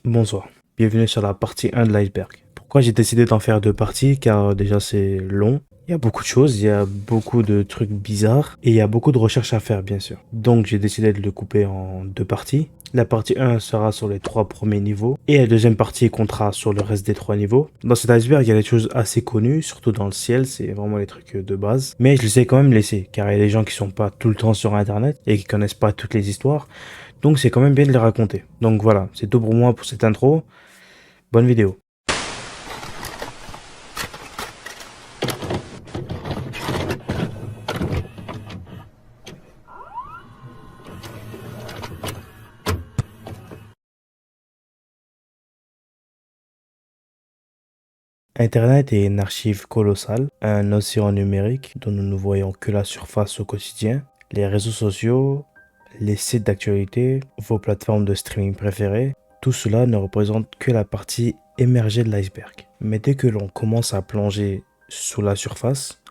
Bonsoir, bienvenue sur la partie 1 de l'iceberg. Pourquoi j'ai décidé d'en faire deux parties? Car déjà c'est long, il y a beaucoup de choses, il y a beaucoup de trucs bizarres et il y a beaucoup de recherches à faire bien sûr. Donc j'ai décidé de le couper en deux parties. La partie 1 sera sur les trois premiers niveaux et la deuxième partie comptera sur le reste des trois niveaux. Dans cet iceberg, il y a des choses assez connues, surtout dans le ciel, c'est vraiment les trucs de base. Mais je les ai quand même laissés car il y a des gens qui sont pas tout le temps sur internet et qui connaissent pas toutes les histoires. Donc c'est quand même bien de les raconter. Donc voilà, c'est tout pour moi pour cette intro. Bonne vidéo. Internet est une archive colossale, un océan numérique dont nous ne voyons que la surface au quotidien. Les réseaux sociaux, les sites d'actualité, vos plateformes de streaming préférées, tout cela ne représente que la partie émergée de l'iceberg. Mais dès que l'on commence à plonger sous la surface,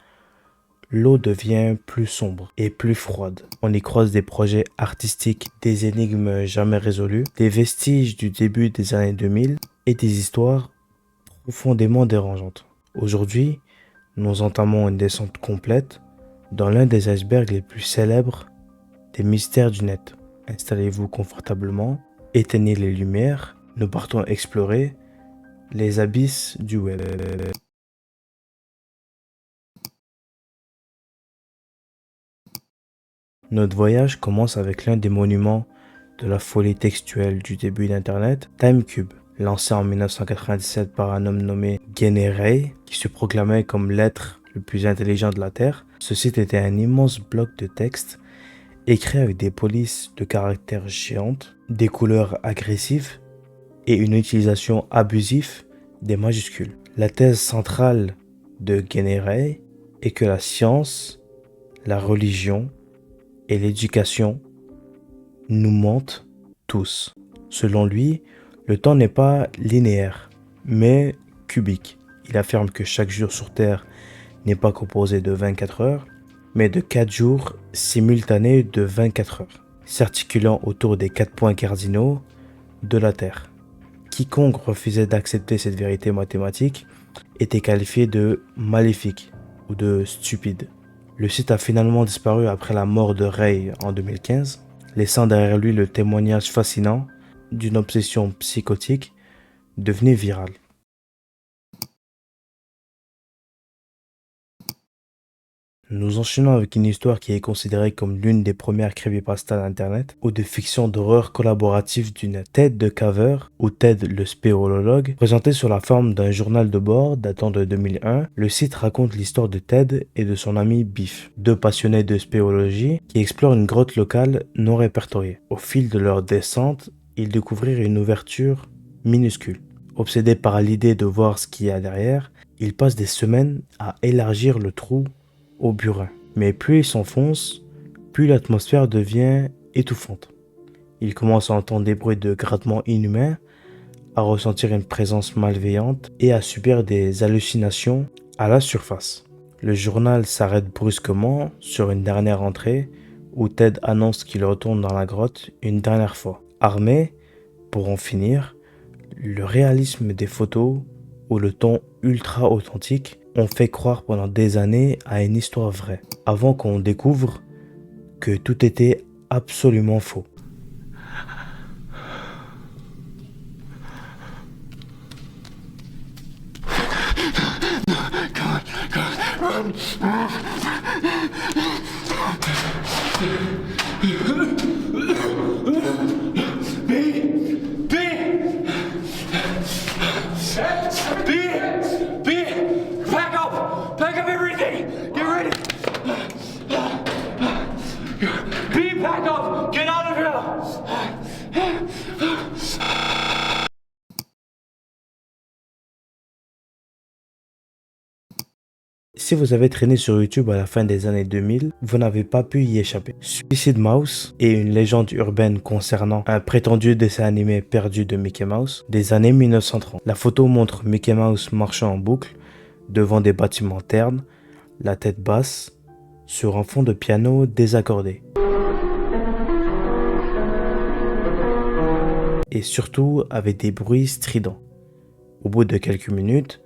l'eau devient plus sombre et plus froide. On y croise des projets artistiques, des énigmes jamais résolues, des vestiges du début des années 2000 et des histoires profondément dérangeantes. Aujourd'hui, nous entamons une descente complète dans l'un des icebergs les plus célèbres des mystères du net. Installez-vous confortablement, éteignez les lumières, nous partons explorer les abysses du web. Notre voyage commence avec l'un des monuments de la folie textuelle du début d'Internet, TimeCube, lancé en 1997 par un homme nommé Guéné Ray, qui se proclamait comme l'être le plus intelligent de la Terre. Ce site était un immense bloc de texte écrit avec des polices de caractères géantes, des couleurs agressives et une utilisation abusive des majuscules. La thèse centrale de Guéné Ray est que la science, la religion et l'éducation nous mentent tous. Selon lui, le temps n'est pas linéaire, mais cubique. Il affirme que chaque jour sur Terre n'est pas composé de 24 heures, mais de 4 jours simultanés de 24 heures, s'articulant autour des 4 points cardinaux de la Terre. Quiconque refusait d'accepter cette vérité mathématique était qualifié de maléfique ou de stupide. Le site a finalement disparu après la mort de Ray en 2015, laissant derrière lui le témoignage fascinant d'une obsession psychotique devenue virale. Nous enchaînons avec une histoire qui est considérée comme l'une des premières creepypastas d'internet ou de fiction d'horreur collaborative d'une Ted de Caver ou Ted le spéolologue. Présenté sous la forme d'un journal de bord datant de 2001, le site raconte l'histoire de Ted et de son ami Biff, deux passionnés de spéologie qui explorent une grotte locale non répertoriée. Au fil de leur descente, ils découvrirent une ouverture minuscule. Obsédés par l'idée de voir ce qu'il y a derrière, ils passent des semaines à élargir le trou au burin. Mais plus il s'enfonce, plus l'atmosphère devient étouffante. Il commence à entendre des bruits de grattements inhumains, à ressentir une présence malveillante et à subir des hallucinations à la surface. Le journal s'arrête brusquement sur une dernière entrée où Ted annonce qu'il retourne dans la grotte une dernière fois. Armé, pour en finir, le réalisme des photos ou le ton ultra authentique ont fait croire pendant des années à une histoire vraie, avant qu'on découvre que tout était absolument faux. Pack up everything! Get ready! B, pack up! Get out of here! Si vous avez traîné sur YouTube à la fin des années 2000, vous n'avez pas pu y échapper. Suicide Mouse est une légende urbaine concernant un prétendu dessin animé perdu de Mickey Mouse des années 1930. La photo montre Mickey Mouse marchant en boucle devant des bâtiments ternes, la tête basse, sur un fond de piano désaccordé. et surtout avec des bruits stridents. Au bout de quelques minutes,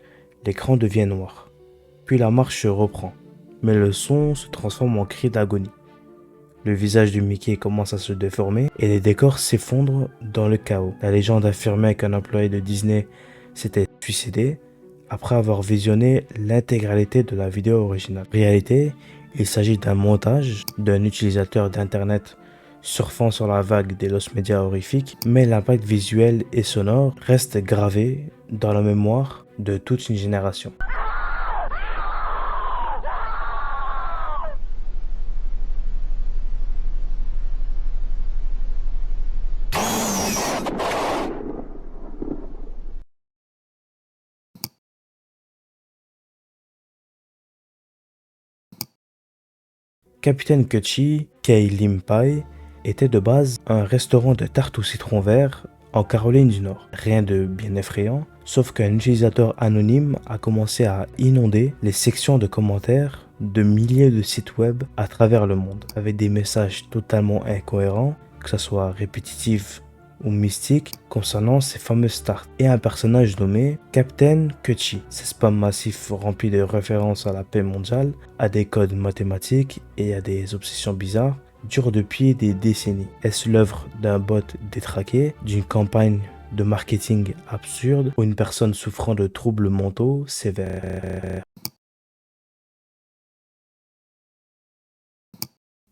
l'écran devient noir. Puis la marche reprend, mais le son se transforme en cri d'agonie. Le visage de Mickey commence à se déformer et les décors s'effondrent dans le chaos. La légende affirmait qu'un employé de Disney s'était suicidé après avoir visionné l'intégralité de la vidéo originale. En réalité, il s'agit d'un montage d'un utilisateur d'internet surfant sur la vague des lost médias horrifiques, mais l'impact visuel et sonore reste gravé dans la mémoire de toute une génération. Capitaine Cutchy, Kei Lim Pai, était de base un restaurant de tarte au citron vert en Caroline du Nord. Rien de bien effrayant, sauf qu'un utilisateur anonyme a commencé à inonder les sections de commentaires de milliers de sites web à travers le monde, avec des messages totalement incohérents, que ce soit répétitifs ou mystique concernant ces fameuses tartes et un personnage nommé Captain Cutchy. Ces spams massifs remplis de références à la paix mondiale, à des codes mathématiques et à des obsessions bizarres durent depuis des décennies. Est-ce l'œuvre d'un bot détraqué, d'une campagne de marketing absurde ou une personne souffrant de troubles mentaux sévères?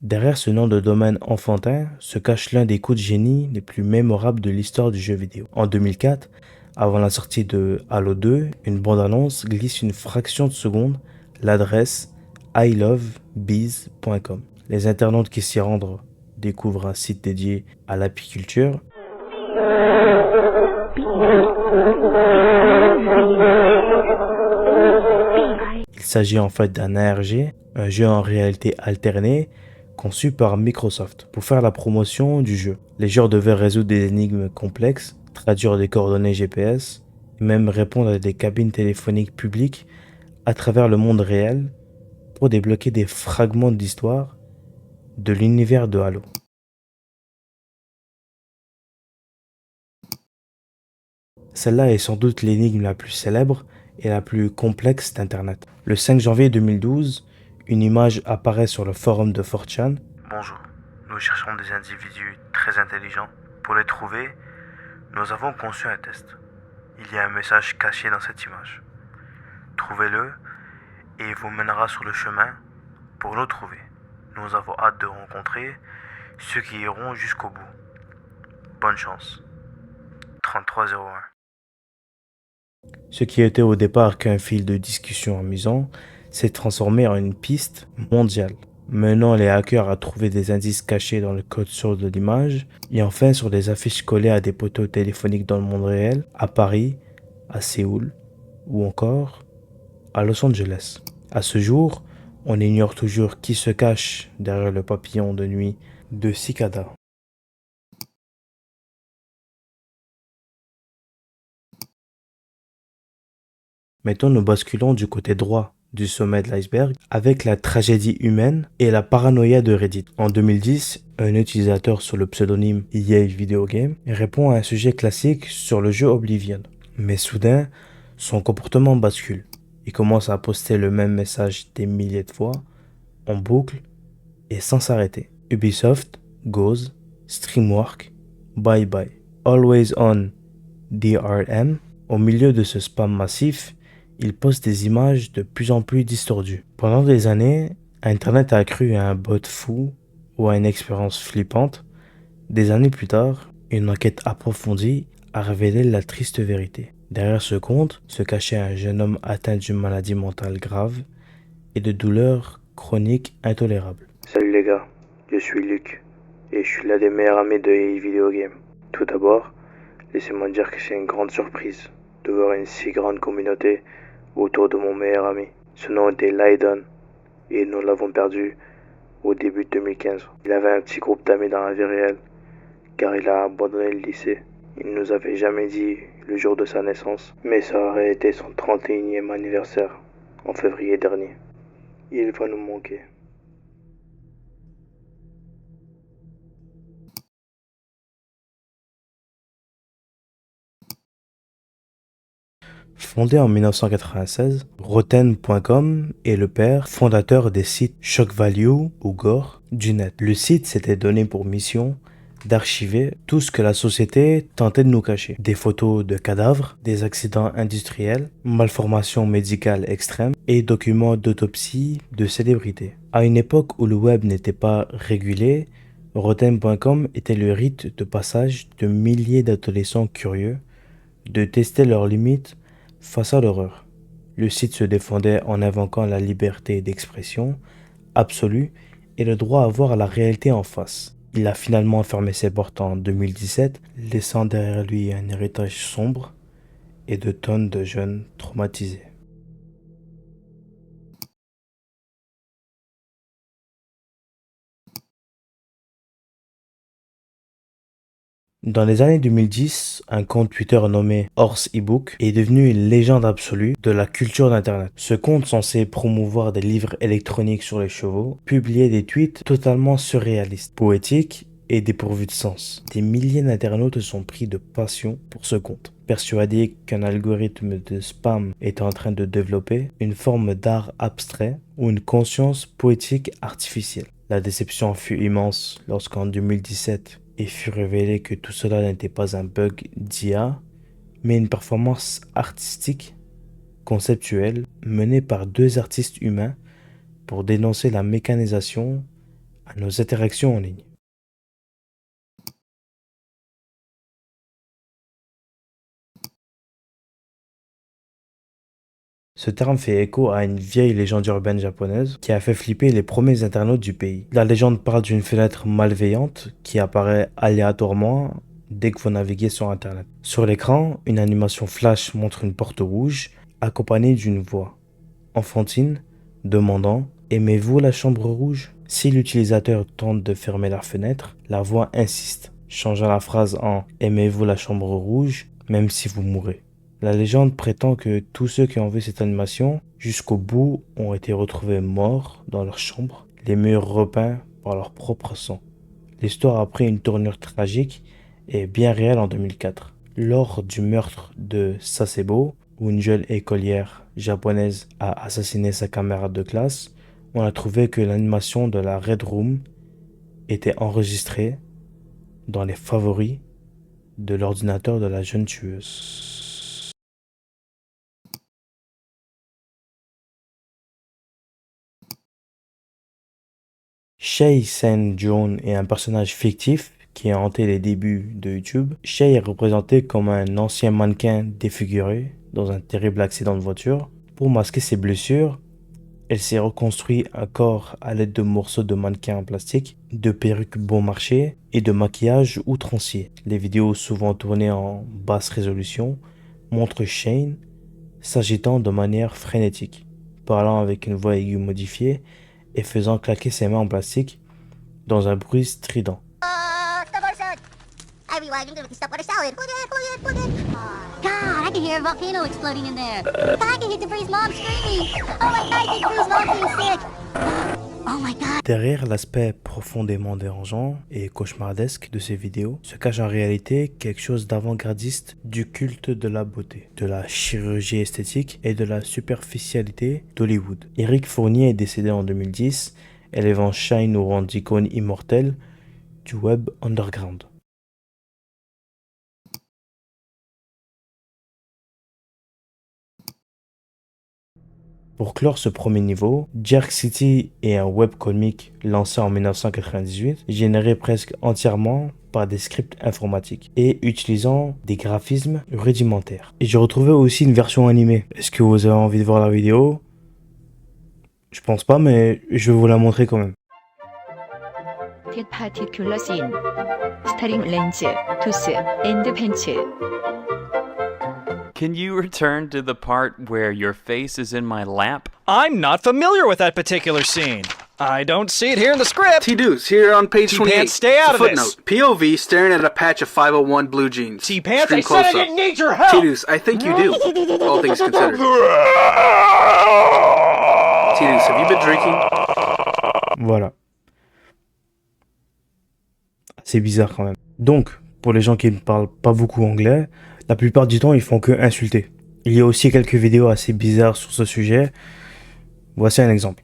Derrière ce nom de domaine enfantin se cache l'un des coups de génie les plus mémorables de l'histoire du jeu vidéo. En 2004, avant la sortie de Halo 2, une bande-annonce glisse une fraction de seconde l'adresse ilovebees.com. Les internautes qui s'y rendent découvrent un site dédié à l'apiculture. Il s'agit en fait d'un ARG, un jeu en réalité alternée, conçu par Microsoft pour faire la promotion du jeu. Les joueurs devaient résoudre des énigmes complexes, traduire des coordonnées GPS, et même répondre à des cabines téléphoniques publiques à travers le monde réel pour débloquer des fragments d'histoire de l'univers de Halo. Celle-là est sans doute l'énigme la plus célèbre et la plus complexe d'Internet. Le 5 janvier 2012, une image apparaît sur le forum de 4chan. Bonjour, nous cherchons des individus très intelligents. Pour les trouver, nous avons conçu un test. Il y a un message caché dans cette image. Trouvez-le et il vous mènera sur le chemin pour nous trouver. Nous avons hâte de rencontrer ceux qui iront jusqu'au bout. Bonne chance. 3301. Ce qui était au départ qu'un fil de discussion amusant s'est transformé en une piste mondiale, menant les hackers à trouver des indices cachés dans le code source de l'image et enfin sur des affiches collées à des poteaux téléphoniques dans le monde réel, à Paris, à Séoul ou encore à Los Angeles. À ce jour, on ignore toujours qui se cache derrière le papillon de nuit de Cicada. Maintenant, nous basculons du côté droit du sommet de l'iceberg avec la tragédie humaine et la paranoïa de Reddit. En 2010, un utilisateur sous le pseudonyme EA Video Game répond à un sujet classique sur le jeu Oblivion. Mais soudain, son comportement bascule. Il commence à poster le même message des milliers de fois, en boucle et sans s'arrêter. Ubisoft goes, Streamwork, bye bye. Always on DRM. Au milieu de ce spam massif, il poste des images de plus en plus distordues. Pendant des années, Internet a cru à un bot fou ou à une expérience flippante. Des années plus tard, une enquête approfondie a révélé la triste vérité. Derrière ce compte se cachait un jeune homme atteint d'une maladie mentale grave et de douleurs chroniques intolérables. Salut les gars, je suis Luc et je suis l'un des meilleurs amis de EA Video Game. Tout d'abord, laissez-moi dire que c'est une grande surprise de voir une si grande communauté autour de mon meilleur ami. Son nom était Lydon et nous l'avons perdu au début de 2015. Il avait un petit groupe d'amis dans la vie réelle car il a abandonné le lycée. Il ne nous avait jamais dit le jour de sa naissance, mais ça aurait été son 31e anniversaire en février dernier. Il va nous manquer. Fondé en 1996, Rotten.com est le père fondateur des sites Shock Value ou Gore du net. Le site s'était donné pour mission d'archiver tout ce que la société tentait de nous cacher. Des photos de cadavres, des accidents industriels, malformations médicales extrêmes et documents d'autopsie de célébrités. À une époque où le web n'était pas régulé, Rotten.com était le rite de passage de milliers d'adolescents curieux de tester leurs limites face à l'horreur. Le site se défendait en invoquant la liberté d'expression absolue et le droit à voir la réalité en face. Il a finalement fermé ses portes en 2017, laissant derrière lui un héritage sombre et de tonnes de jeunes traumatisés. Dans les années 2010, un compte Twitter nommé Horse eBook est devenu une légende absolue de la culture d'Internet. Ce compte, censé promouvoir des livres électroniques sur les chevaux, publiait des tweets totalement surréalistes, poétiques et dépourvus de sens. Des milliers d'internautes sont pris de passion pour ce compte, persuadés qu'un algorithme de spam est en train de développer une forme d'art abstrait ou une conscience poétique artificielle. La déception fut immense lorsqu'en 2017, il fut révélé que tout cela n'était pas un bug d'IA, mais une performance artistique conceptuelle menée par deux artistes humains pour dénoncer la mécanisation à nos interactions en ligne. Ce terme fait écho à une vieille légende urbaine japonaise qui a fait flipper les premiers internautes du pays. La légende parle d'une fenêtre malveillante qui apparaît aléatoirement dès que vous naviguez sur Internet. Sur l'écran, une animation flash montre une porte rouge accompagnée d'une voix enfantine demandant « Aimez-vous la chambre rouge ?» Si l'utilisateur tente de fermer la fenêtre, la voix insiste, changeant la phrase en « Aimez-vous la chambre rouge même si vous mourrez ?» La légende prétend que tous ceux qui ont vu cette animation jusqu'au bout ont été retrouvés morts dans leur chambre, les murs repeints par leur propre sang. L'histoire a pris une tournure tragique et bien réelle en 2004. Lors du meurtre de Sasebo, où une jeune écolière japonaise a assassiné sa camarade de classe, on a trouvé que l'animation de la Red Room était enregistrée dans les favoris de l'ordinateur de la jeune tueuse. Shay Sen-Joon est un personnage fictif qui a hanté les débuts de YouTube. Shay est représenté comme un ancien mannequin défiguré dans un terrible accident de voiture. Pour masquer ses blessures, elle s'est reconstruit un corps à l'aide de morceaux de mannequin en plastique, de perruques bon marché et de maquillage outrancier. Les vidéos, souvent tournées en basse résolution, montrent Shane s'agitant de manière frénétique, parlant avec une voix aiguë modifiée et faisant claquer ses mains en plastique dans un bruit strident. God, I can hear a volcano exploding in there. I can hear Dupree's mom screaming. Oh my God, I think Dupree's mom being sick. Oh my God. Derrière l'aspect profondément dérangeant et cauchemardesque de ces vidéos se cache en réalité quelque chose d'avant-gardiste du culte de la beauté, de la chirurgie esthétique et de la superficialité d'Hollywood. Eric Fournier est décédé en 2010, élevant Shine au rang d'icône immortelle du web underground. Pour clore ce premier niveau, Jerk City est un webcomic lancé en 1998, généré presque entièrement par des scripts informatiques et utilisant des graphismes rudimentaires. Et j'ai retrouvé aussi une version animée. Est-ce que vous avez envie de voir la vidéo? Je pense pas, mais je vais vous la montrer quand même. Pet particular scene. Starring lens, tooth, and bench. Can you return to the part where your face is in my lap? I'm not familiar with that particular scene. I don't see it here in the script. T-Deuce, here on page 28. T-Pants, stay out of this. Footnote, POV staring at a patch of 501 blue jeans. T-Pants, Extreme I said I close-up. didn't need your help. T-Deuce, I think you do, all things considered. T-Deuce, have you been drinking? Voilà. C'est bizarre quand même. Donc, pour les gens qui ne parlent pas beaucoup anglais, la plupart du temps, ils font que insulter. Il y a aussi quelques vidéos assez bizarres sur ce sujet. Voici un exemple.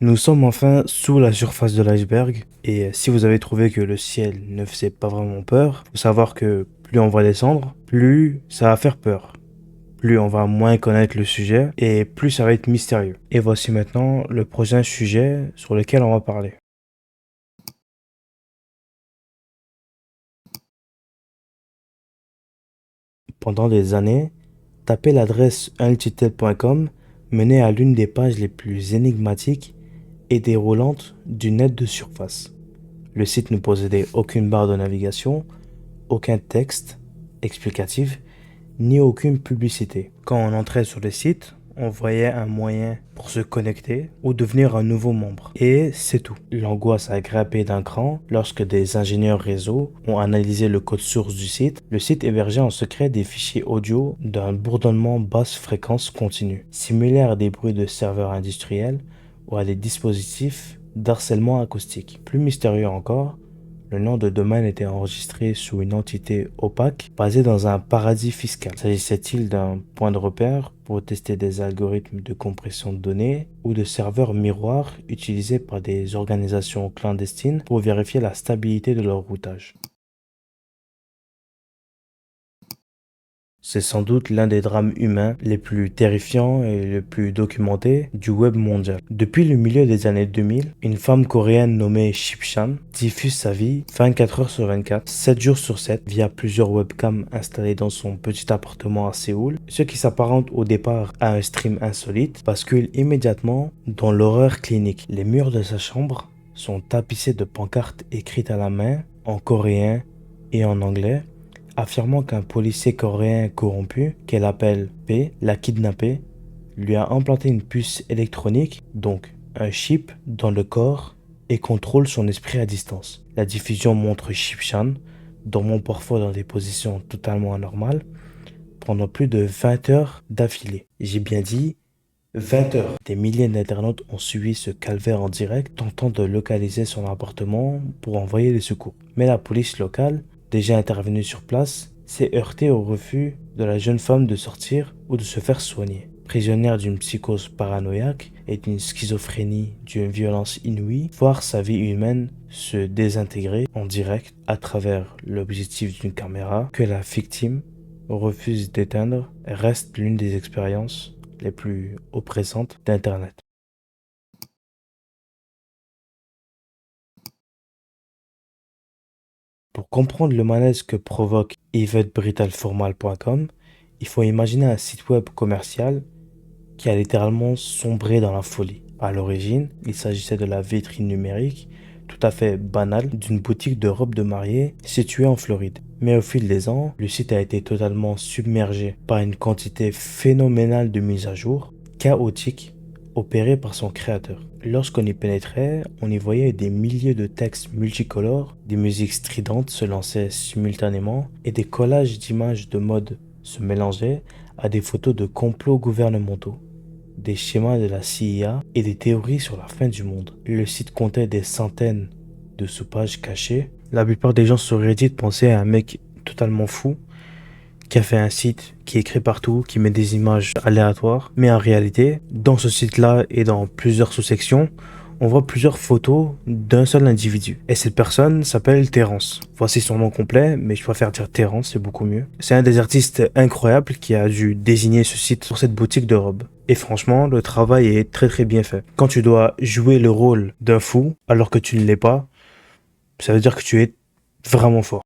Nous sommes enfin sous la surface de l'iceberg et si vous avez trouvé que le ciel ne faisait pas vraiment peur, faut savoir que plus on va descendre, plus ça va faire peur. Plus on va moins connaître le sujet et plus ça va être mystérieux. Et voici maintenant le prochain sujet sur lequel on va parler. Pendant des années, taper l'adresse unlimited.com menait à l'une des pages les plus énigmatiques et déroulante du net de surface. Le site ne possédait aucune barre de navigation, aucun texte explicatif, ni aucune publicité. Quand on entrait sur le site, on voyait un moyen pour se connecter ou devenir un nouveau membre. Et c'est tout. L'angoisse a grimpé d'un cran lorsque des ingénieurs réseau ont analysé le code source du site. Le site hébergeait en secret des fichiers audio d'un bourdonnement basse fréquence continue, similaire à des bruits de serveurs industriels ou à des dispositifs d'harcèlement acoustique. Plus mystérieux encore, le nom de domaine était enregistré sous une entité opaque basée dans un paradis fiscal. S'agissait-il d'un point de repère pour tester des algorithmes de compression de données ou de serveurs miroirs utilisés par des organisations clandestines pour vérifier la stabilité de leur routage? C'est sans doute l'un des drames humains les plus terrifiants et les plus documentés du web mondial. Depuis le milieu des années 2000, une femme coréenne nommée Shipchan diffuse sa vie 24 heures sur 24, 7 jours sur 7 via plusieurs webcams installées dans son petit appartement à Séoul, ce qui s'apparente au départ à un stream insolite bascule immédiatement dans l'horreur clinique. Les murs de sa chambre sont tapissés de pancartes écrites à la main en coréen et en anglais, affirmant qu'un policier coréen corrompu, qu'elle appelle P, l'a kidnappé, lui a implanté une puce électronique, donc un chip, dans le corps et contrôle son esprit à distance. La diffusion montre Shipchan dormant parfois dans des positions totalement anormales pendant plus de 20 heures d'affilée. J'ai bien dit 20 heures. Des milliers d'internautes ont suivi ce calvaire en direct, tentant de localiser son appartement pour envoyer les secours. Mais la police locale, déjà intervenue sur place, s'est heurtée au refus de la jeune femme de sortir ou de se faire soigner. Prisonnière d'une psychose paranoïaque et d'une schizophrénie d'une violence inouïe, voir sa vie humaine se désintégrer en direct à travers l'objectif d'une caméra que la victime refuse d'éteindre reste l'une des expériences les plus oppressantes d'Internet. Pour comprendre le malaise que provoque evetbritalformal.com, il faut imaginer un site web commercial qui a littéralement sombré dans la folie. À l'origine, il s'agissait de la vitrine numérique tout à fait banale d'une boutique de robes de mariée située en Floride. Mais au fil des ans, le site a été totalement submergé par une quantité phénoménale de mises à jour, chaotiques, opérées par son créateur. Lorsqu'on y pénétrait, on y voyait des milliers de textes multicolores, des musiques stridentes se lançaient simultanément et des collages d'images de mode se mélangeaient à des photos de complots gouvernementaux, des schémas de la CIA et des théories sur la fin du monde. Le site comptait des centaines de sous-pages cachées. La plupart des gens sur Reddit pensaient à un mec totalement fou qui a fait un site qui écrit partout, qui met des images aléatoires. Mais en réalité, dans ce site-là et dans plusieurs sous-sections, on voit plusieurs photos d'un seul individu. Et cette personne s'appelle Terrence. Voici son nom complet, mais je préfère dire Terrence, c'est beaucoup mieux. C'est un des artistes incroyables qui a dû désigner ce site pour cette boutique de robes. Et franchement, le travail est très très bien fait. Quand tu dois jouer le rôle d'un fou, alors que tu ne l'es pas, ça veut dire que tu es vraiment fort.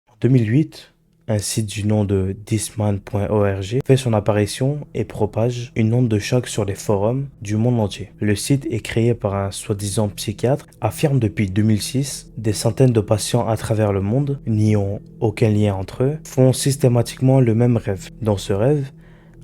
En 2008, un site du nom de thisman.org fait son apparition et propage une onde de choc sur les forums du monde entier. Le site est créé par un soi-disant psychiatre, affirme depuis 2006 des centaines de patients à travers le monde, n'y ont aucun lien entre eux, font systématiquement le même rêve. Dans ce rêve,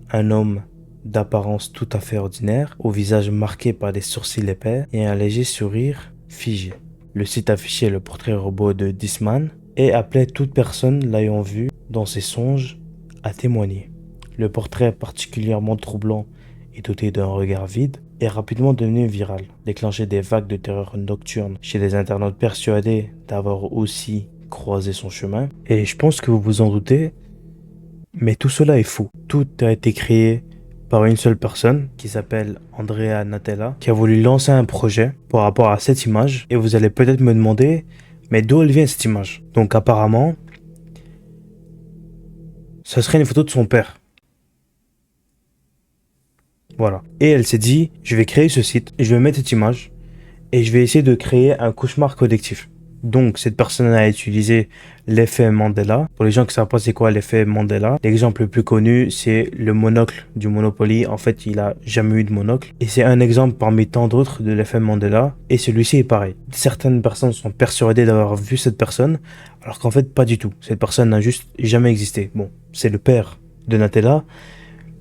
un homme d'apparence tout à fait ordinaire, au visage marqué par des sourcils épais et un léger sourire figé. Le site affichait le portrait robot de Thisman et appelait toute personne l'ayant vu dans ses songes à témoigner. Le portrait particulièrement troublant et doté d'un regard vide est rapidement devenu viral, déclenchant des vagues de terreur nocturne chez des internautes persuadés d'avoir aussi croisé son chemin. Et je pense que vous vous en doutez, mais tout cela est faux. Tout a été créé par une seule personne qui s'appelle Andrea Natella, qui a voulu lancer un projet par rapport à cette image. Et vous allez peut-être me demander, mais d'où elle vient cette image? Donc apparemment, ce serait une photo de son père. Voilà. Et elle s'est dit, je vais créer ce site, je vais mettre cette image, et je vais essayer de créer un cauchemar collectif. Donc, cette personne a utilisé l'effet Mandela. Pour les gens qui ne savent pas c'est quoi l'effet Mandela, l'exemple le plus connu, c'est le monocle du Monopoly. En fait, il a jamais eu de monocle. Et c'est un exemple parmi tant d'autres de l'effet Mandela. Et celui-ci est pareil. Certaines personnes sont persuadées d'avoir vu cette personne, alors qu'en fait, pas du tout. Cette personne n'a juste jamais existé. Bon, c'est le père de Natella,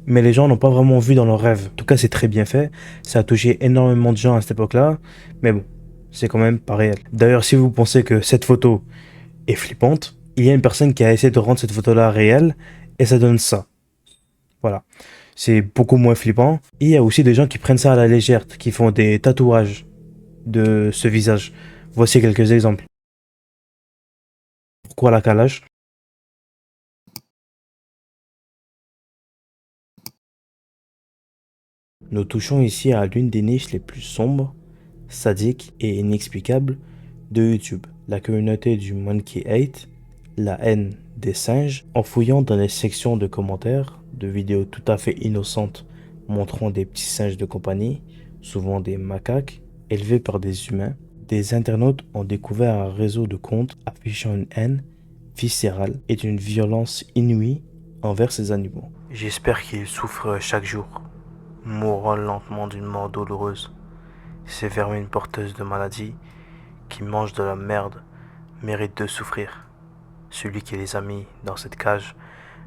mais les gens n'ont pas vraiment vu dans leurs rêves. En tout cas, c'est très bien fait. Ça a touché énormément de gens à cette époque-là. Mais bon, c'est quand même pas réel. D'ailleurs, si vous pensez que cette photo est flippante, il y a une personne qui a essayé de rendre cette photo-là réelle et ça donne ça. Voilà. C'est beaucoup moins flippant. Et il y a aussi des gens qui prennent ça à la légère, qui font des tatouages de ce visage. Voici quelques exemples. Pourquoi la calage? Nous touchons ici à l'une des niches les plus sombres, sadiques et inexplicables de YouTube. La communauté du Monkey Hate, la haine des singes, en fouillant dans les sections de commentaires de vidéos tout à fait innocentes montrant des petits singes de compagnie, souvent des macaques, élevés par des humains, des internautes ont découvert un réseau de comptes affichant une haine viscérale et une violence inouïe envers ces animaux. J'espère qu'ils souffrent chaque jour, mourant lentement d'une mort douloureuse. Ces vermines porteuses de maladies qui mangent de la merde méritent de souffrir. Celui qui les a mis dans cette cage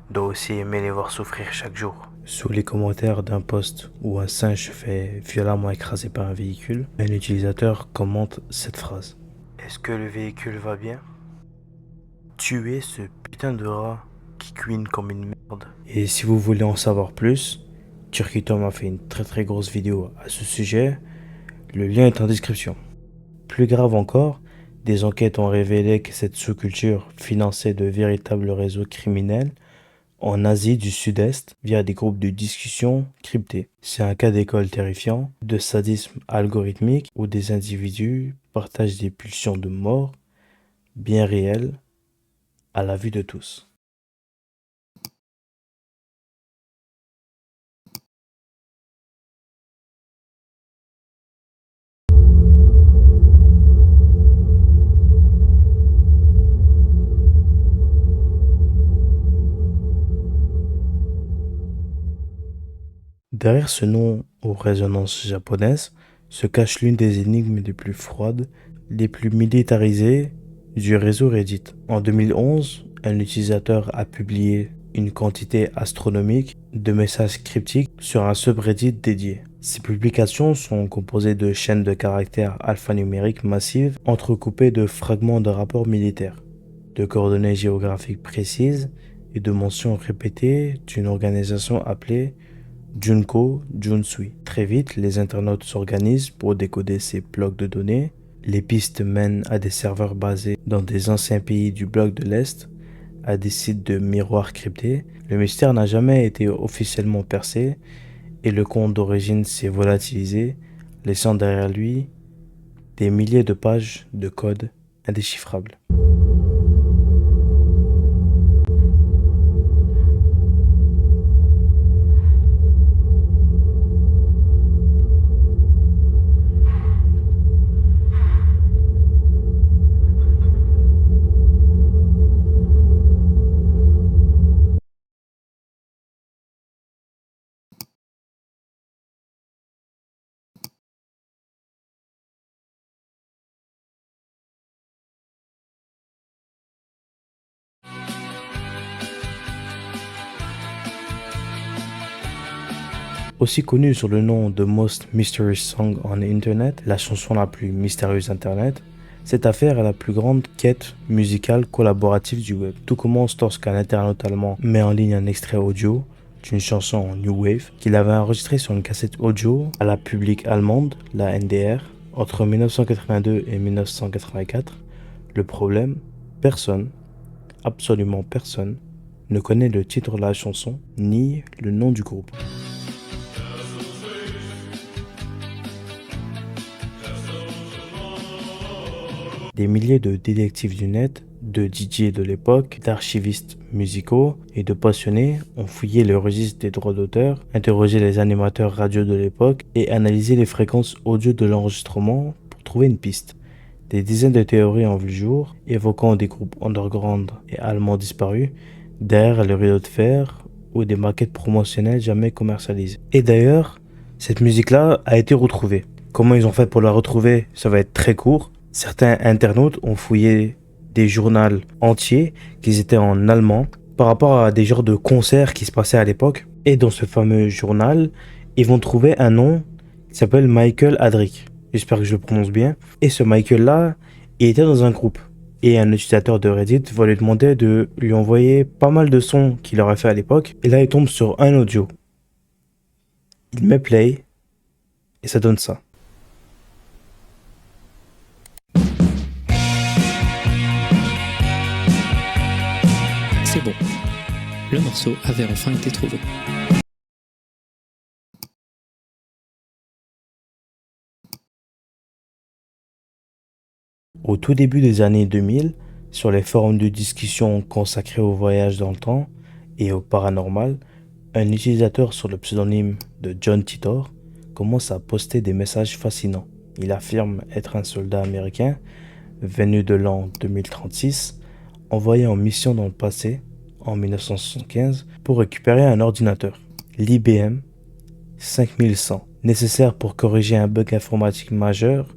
doit aussi aimer les voir souffrir chaque jour. Sous les commentaires d'un post où un singe se fait violemment écraser par un véhicule, un utilisateur commente cette phrase. Est-ce que le véhicule va bien? Tuez ce putain de rat qui cuine comme une merde. Et si vous voulez en savoir plus, Turkitom a fait une très grosse vidéo à ce sujet. Le lien est en description. Plus grave encore, des enquêtes ont révélé que cette sous-culture finançait de véritables réseaux criminels en Asie du Sud-Est via des groupes de discussion cryptés. C'est un cas d'école terrifiant de sadisme algorithmique où des individus partagent des pulsions de mort bien réelles à la vue de tous. Derrière ce nom aux résonances japonaises se cache l'une des énigmes les plus froides, les plus militarisées du réseau Reddit. En 2011, un utilisateur a publié une quantité astronomique de messages cryptiques sur un subreddit dédié. Ces publications sont composées de chaînes de caractères alphanumériques massives entrecoupées de fragments de rapports militaires, de coordonnées géographiques précises et de mentions répétées d'une organisation appelée Junko Junsui. Très vite, les internautes s'organisent pour décoder ces blocs de données. Les pistes mènent à des serveurs basés dans des anciens pays du bloc de l'Est, à des sites de miroirs cryptés. Le mystère n'a jamais été officiellement percé et le compte d'origine s'est volatilisé, laissant derrière lui des milliers de pages de code indéchiffrables. Aussi connue sous le nom de Most Mysterious Song on Internet, la chanson la plus mystérieuse Internet, Cette affaire est la plus grande quête musicale collaborative du web. Tout commence lorsqu'un internaute allemand met en ligne un extrait audio d'une chanson en New Wave qu'il avait enregistrée sur une cassette audio à la publique allemande, la NDR, entre 1982 et 1984. Le problème, personne, absolument personne, ne connaît le titre de la chanson ni le nom du groupe. Des milliers de détectives du net, de DJ de l'époque, d'archivistes musicaux et de passionnés ont fouillé le registre des droits d'auteur, interrogé les animateurs radio de l'époque et analysé les fréquences audio de l'enregistrement pour trouver une piste. Des dizaines de théories ont vu le jour, évoquant des groupes underground et allemands disparus, derrière le rideau de fer ou des maquettes promotionnelles jamais commercialisées. Et d'ailleurs, cette musique-là a été retrouvée. Comment ils ont fait pour la retrouver? Ça va être très court. Certains internautes ont fouillé des journaux entiers qui étaient en allemand par rapport à des genres de concerts qui se passaient à l'époque. Et dans ce fameux journal, ils vont trouver un nom qui s'appelle Michael Adric. J'espère que je le prononce bien. Et ce Michael-là, il était dans un groupe. Et un utilisateur de Reddit va lui demander de lui envoyer pas mal de sons qu'il aurait fait à l'époque. Et là, il tombe sur un audio. Il met play et ça donne ça. C'est bon, le morceau avait enfin été trouvé. Au tout début des années 2000, sur les forums de discussion consacrés au voyage dans le temps et au paranormal, un utilisateur sur le pseudonyme de John Titor commence à poster des messages fascinants. Il affirme être un soldat américain venu de l'an 2036, envoyé en mission dans le passé, en 1975, pour récupérer un ordinateur, l'IBM 5100, nécessaire pour corriger un bug informatique majeur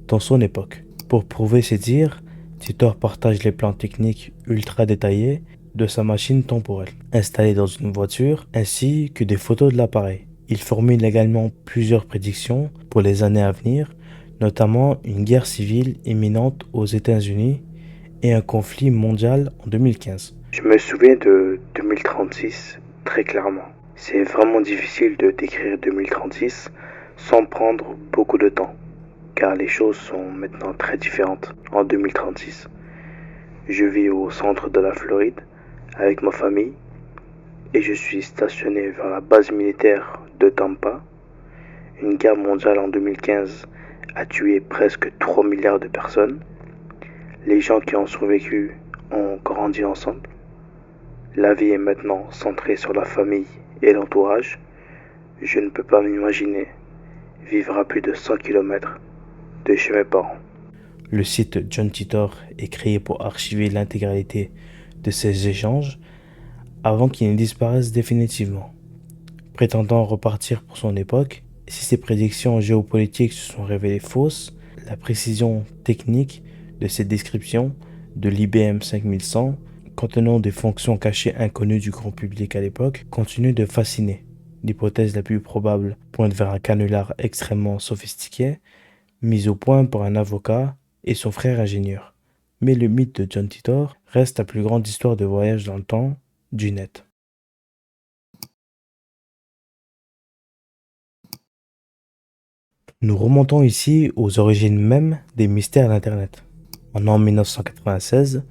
dans son époque. Pour prouver ses dires, Titor partage les plans techniques ultra détaillés de sa machine temporelle, installée dans une voiture, ainsi que des photos de l'appareil. Il formule également plusieurs prédictions pour les années à venir, notamment une guerre civile imminente aux États-Unis et un conflit mondial en 2015. Je me souviens de 2036 très clairement. C'est vraiment difficile de décrire 2036 sans prendre beaucoup de temps, car les choses sont maintenant très différentes en 2036. Je vis au centre de la Floride avec ma famille et je suis stationné vers la base militaire de Tampa. Une guerre mondiale en 2015 a tué presque 3 milliards de personnes. Les gens qui ont survécu ont grandi ensemble. La vie est maintenant centrée sur la famille et l'entourage. Je ne peux pas m'imaginer vivre à plus de 100 km de chez mes parents. Le site John Titor est créé pour archiver l'intégralité de ces échanges avant qu'ils ne disparaissent définitivement. Prétendant repartir pour son époque, si ses prédictions géopolitiques se sont révélées fausses, la précision technique de ces descriptions de l'IBM 5100, contenant des fonctions cachées inconnues du grand public à l'époque, continue de fasciner. L'hypothèse la plus probable pointe vers un canular extrêmement sophistiqué, mis au point par un avocat et son frère ingénieur. Mais le mythe de John Titor reste la plus grande histoire de voyage dans le temps du net. Nous remontons ici aux origines mêmes des mystères d'Internet. En 1996,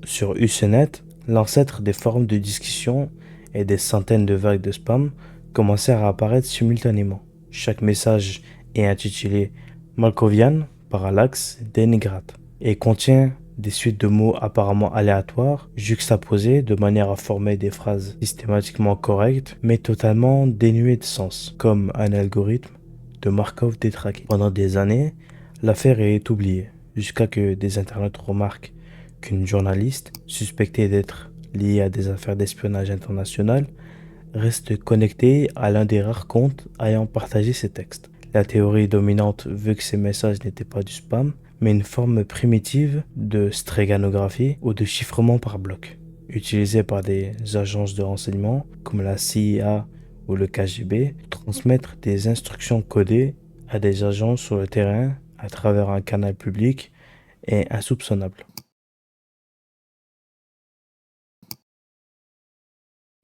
sur Usenet, l'ancêtre des forums de discussion et des centaines de vagues de spam commencèrent à apparaître simultanément. Chaque message est intitulé Malkovian, Parallax, Denigrat et contient des suites de mots apparemment aléatoires, juxtaposés de manière à former des phrases systématiquement correctes, mais totalement dénuées de sens, comme un algorithme de Markov détraqué. Pendant des années, l'affaire est oubliée, jusqu'à que des internautes remarquent qu'une journaliste, suspectée d'être liée à des affaires d'espionnage international, reste connectée à l'un des rares comptes ayant partagé ces textes. La théorie dominante veut que ces messages n'étaient pas du spam, mais une forme primitive de stréganographie ou de chiffrement par bloc, utilisée par des agences de renseignement comme la CIA ou le KGB pour transmettre des instructions codées à des agents sur le terrain à travers un canal public et insoupçonnable.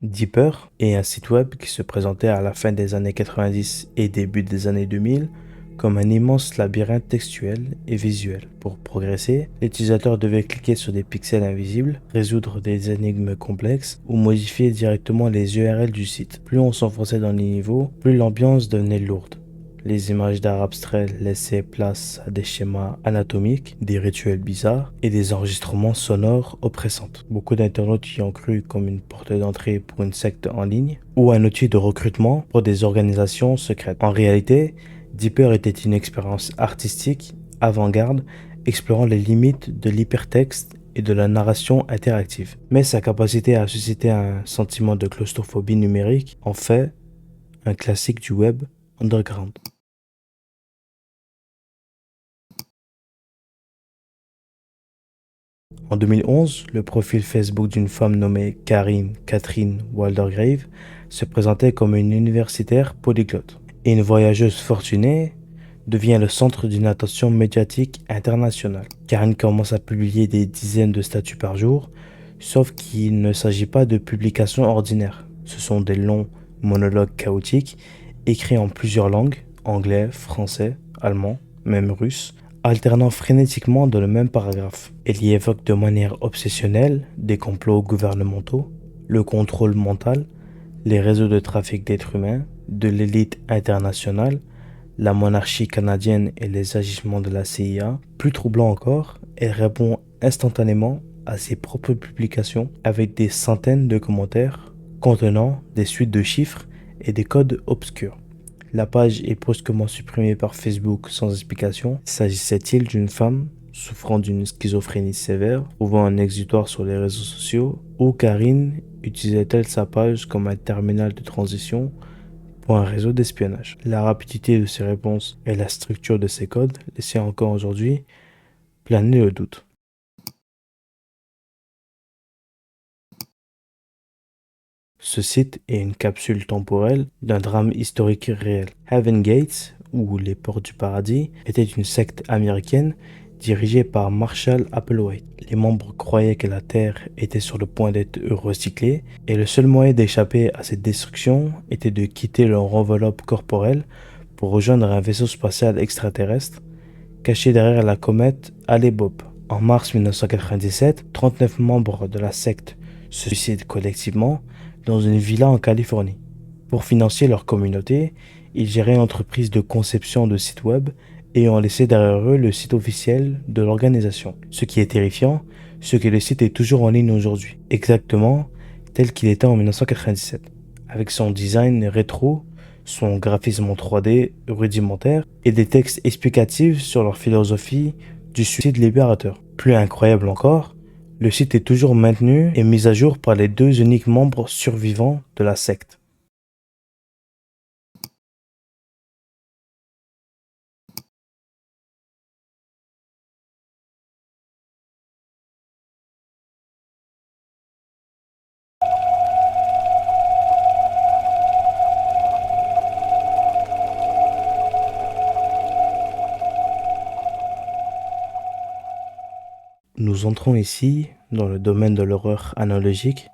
Deeper est un site web qui se présentait à la fin des années 90 et début des années 2000 comme un immense labyrinthe textuel et visuel. Pour progresser, l'utilisateur devait cliquer sur des pixels invisibles, résoudre des énigmes complexes ou modifier directement les URL du site. Plus on s'enfonçait dans les niveaux, plus l'ambiance devenait lourde. Les images d'art abstrait laissaient place à des schémas anatomiques, des rituels bizarres et des enregistrements sonores oppressantes. Beaucoup d'internautes y ont cru comme une porte d'entrée pour une secte en ligne ou un outil de recrutement pour des organisations secrètes. En réalité, Deeper était une expérience artistique, avant-garde, explorant les limites de l'hypertexte et de la narration interactive. Mais sa capacité à susciter un sentiment de claustrophobie numérique en fait un classique du web underground. En 2011, le profil Facebook d'une femme nommée Catherine Waldegrave se présentait comme une universitaire polyglotte. Et une voyageuse fortunée devient le centre d'une attention médiatique internationale. Karine commence à publier des dizaines de statuts par jour, sauf qu'il ne s'agit pas de publications ordinaires. Ce sont des longs monologues chaotiques, écrits en plusieurs langues, anglais, français, allemand, même russe, alternant frénétiquement dans le même paragraphe. Elle y évoque de manière obsessionnelle des complots gouvernementaux, le contrôle mental, les réseaux de trafic d'êtres humains, de l'élite internationale, la monarchie canadienne et les agissements de la CIA. Plus troublant encore, elle répond instantanément à ses propres publications avec des centaines de commentaires contenant des suites de chiffres et des codes obscurs. La page est brusquement supprimée par Facebook sans explication. S'agissait-il d'une femme souffrant d'une schizophrénie sévère, trouvant un exutoire sur les réseaux sociaux, ou Karine utilisait-elle sa page comme un terminal de transition pour un réseau d'espionnage? La rapidité de ses réponses et la structure de ses codes laissaient encore aujourd'hui planer le doute. Ce site est une capsule temporelle d'un drame historique réel. Heaven Gates, ou les Portes du Paradis, était une secte américaine dirigée par Marshall Applewhite. Les membres croyaient que la Terre était sur le point d'être recyclée et le seul moyen d'échapper à cette destruction était de quitter leur enveloppe corporelle pour rejoindre un vaisseau spatial extraterrestre caché derrière la comète Hale-Bopp. En mars 1997, 39 membres de la secte se suicident collectivement dans une villa en Californie. Pour financer leur communauté, ils géraient une entreprise de conception de sites web et ont laissé derrière eux le site officiel de l'organisation. Ce qui est terrifiant, c'est que le site est toujours en ligne aujourd'hui, exactement tel qu'il était en 1997, avec son design rétro, son graphisme en 3D rudimentaire et des textes explicatifs sur leur philosophie du suicide libérateur. Plus incroyable encore, le site est toujours maintenu et mis à jour par les deux uniques membres survivants de la secte. Nous entrons ici dans le domaine de l'horreur analogique